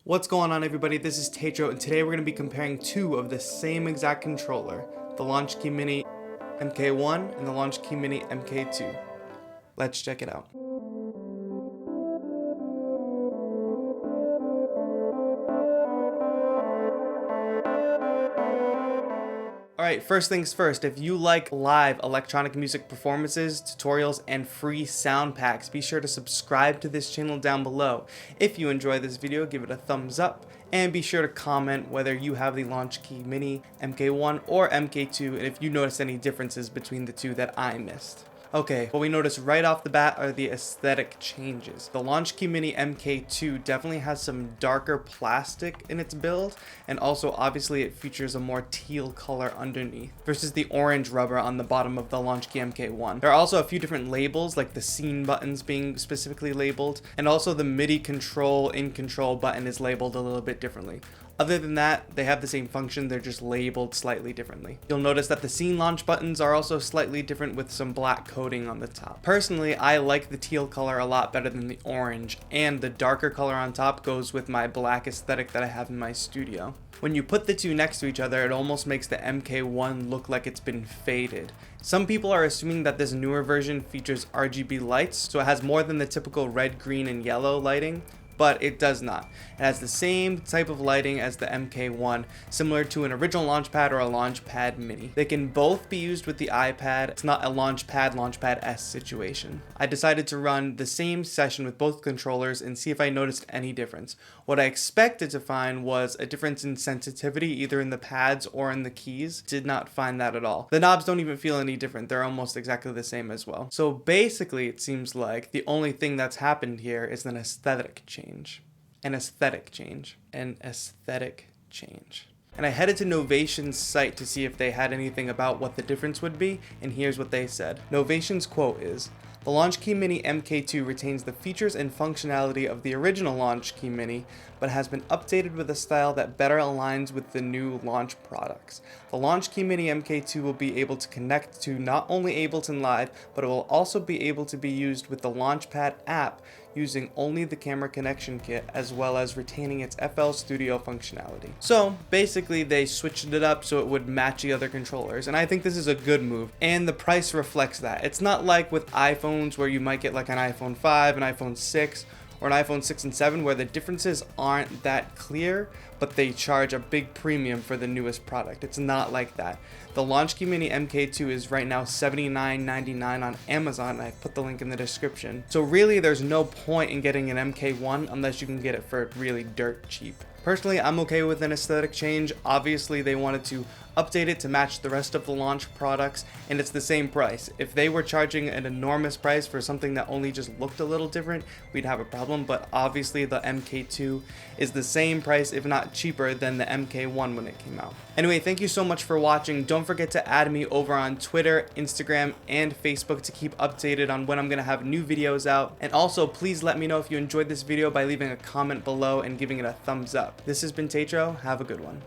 What's going on, everybody? This is TAETRO, and today we're going to be comparing two of the same exact controller, the Launchkey Mini MkI and the Launchkey Mini MkII. Let's check it out. Alright, first things first, if you like live electronic music performances, tutorials, and free sound packs, be sure to subscribe to this channel down below. If you enjoy this video, give it a thumbs up, and be sure to comment whether you have the Launchkey Mini MkI or MkII, and if you noticed any differences between the two that I missed. Okay, what we notice right off the bat are the aesthetic changes. The Launchkey Mini MkII definitely has some darker plastic in its build, and also obviously it features a more teal color underneath versus the orange rubber on the bottom of the Launchkey MkI. There are also a few different labels, like the scene buttons being specifically labeled, and also the MIDI control in control button is labeled a little bit differently. Other than that, they have the same function, they're just labeled slightly differently. You'll notice that the scene launch buttons are also slightly different with some black coating on the top. Personally, I like the teal color a lot better than the orange, and the darker color on top goes with my black aesthetic that I have in my studio. When you put the two next to each other, it almost makes the MkI look like it's been faded. Some people are assuming that this newer version features RGB lights, so it has more than the typical red, green, and yellow lighting. But it does not. It has the same type of lighting as the MkI, similar to an original Launchpad or a Launchpad Mini. They can both be used with the iPad. It's not a Launchpad S situation. I decided to run the same session with both controllers and see if I noticed any difference. What I expected to find was a difference in sensitivity, either in the pads or in the keys. Did not find that at all. The knobs don't even feel any different. They're almost exactly the same as well. So basically, it seems like the only thing that's happened here is an aesthetic change. An aesthetic change. And I headed to Novation's site to see if they had anything about what the difference would be, and here's what they said. Novation's quote is, "The Launchkey Mini MkII retains the features and functionality of the original Launchkey Mini, but has been updated with a style that better aligns with the new launch products. The Launchkey Mini MkII will be able to connect to not only Ableton Live, but it will also be able to be used with the Launchpad app using only the camera connection kit, as well as retaining its FL Studio functionality." So basically they switched it up so it would match the other controllers, and I think this is a good move, and the price reflects that. It's not like with iPhones where you might get like an iPhone 5, an iPhone 6, or an iPhone 6 and 7 where the differences aren't that clear, but they charge a big premium for the newest product. It's not like that. The Launchkey Mini MkII is right now $79.99 on Amazon, and I put the link in the description. So really there's no point in getting an MkI unless you can get it for really dirt cheap. Personally, I'm okay with an aesthetic change. Obviously, they wanted to update it to match the rest of the launch products, and it's the same price. If they were charging an enormous price for something that only just looked a little different, we'd have a problem, but obviously the MkII is the same price, if not cheaper, than the MkI when it came out. Anyway, thank you so much for watching. Don't forget to add me over on Twitter, Instagram, and Facebook to keep updated on when I'm going to have new videos out. And also, please let me know if you enjoyed this video by leaving a comment below and giving it a thumbs up. This has been TAETRO. Have a good one.